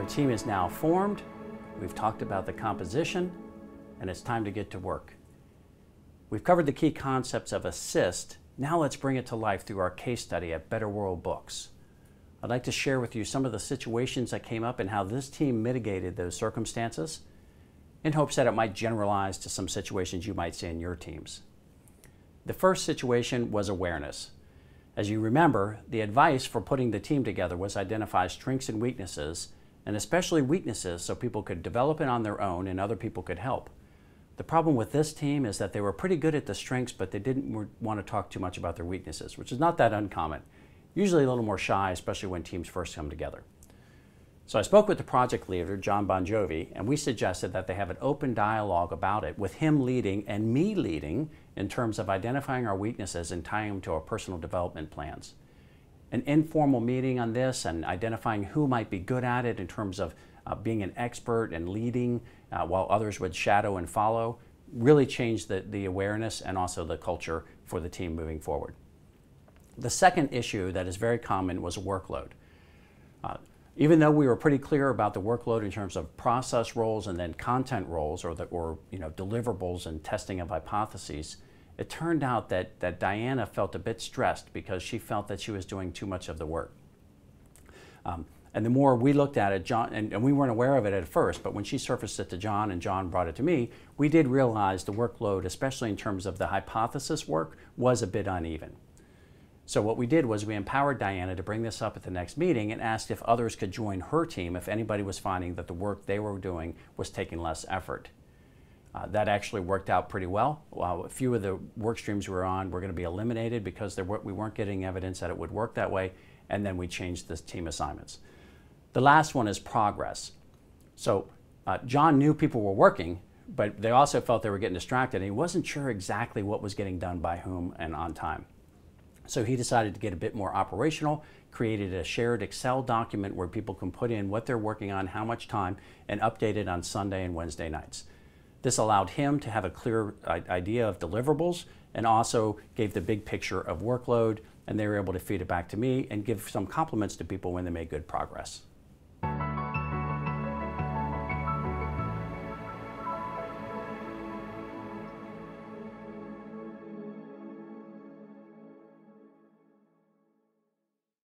Our team is now formed, we've talked about the composition, and it's time to get to work. We've covered the key concepts of assist. Now let's bring it to life through our case study at Better World Books. I'd like to share with you some of the situations that came up and how this team mitigated those circumstances in hopes that it might generalize to some situations you might see in your teams. The first situation was awareness. As you remember, the advice for putting the team together was identify strengths and weaknesses, and especially weaknesses so people could develop it on their own and other people could help. The problem with this team is that they were pretty good at the strengths, but they didn't want to talk too much about their weaknesses, which is not that uncommon. Usually a little more shy, especially when teams first come together. So I spoke with the project leader, John Bon Jovi, and we suggested that they have an open dialogue about it with him leading and me leading in terms of identifying our weaknesses and tying them to our personal development plans. An informal meeting on this and identifying who might be good at it in terms of being an expert and leading while others would shadow and follow really changed the awareness and also the culture for the team moving forward. The second issue that is very common was workload. Even though we were pretty clear about the workload in terms of process roles and then content roles or deliverables and testing of hypotheses, it turned out that Diana felt a bit stressed because she felt that she was doing too much of the work. And the more we looked at it, John, and we weren't aware of it at first, but when she surfaced it to John and John brought it to me, we did realize the workload, especially in terms of the hypothesis work, was a bit uneven. So what we did was we empowered Diana to bring this up at the next meeting and asked if others could join her team if anybody was finding that the work they were doing was taking less effort. That actually worked out pretty well. While a few of the work streams we were on were going to be eliminated because we weren't getting evidence that it would work that way, and then we changed the team assignments. The last one is progress. So John knew people were working, but they also felt they were getting distracted, and he wasn't sure exactly what was getting done by whom and on time. So he decided to get a bit more operational, created a shared Excel document where people can put in what they're working on, how much time, and update it on Sunday and Wednesday nights. This allowed him to have a clear idea of deliverables and also gave the big picture of workload, and they were able to feed it back to me and give some compliments to people when they made good progress.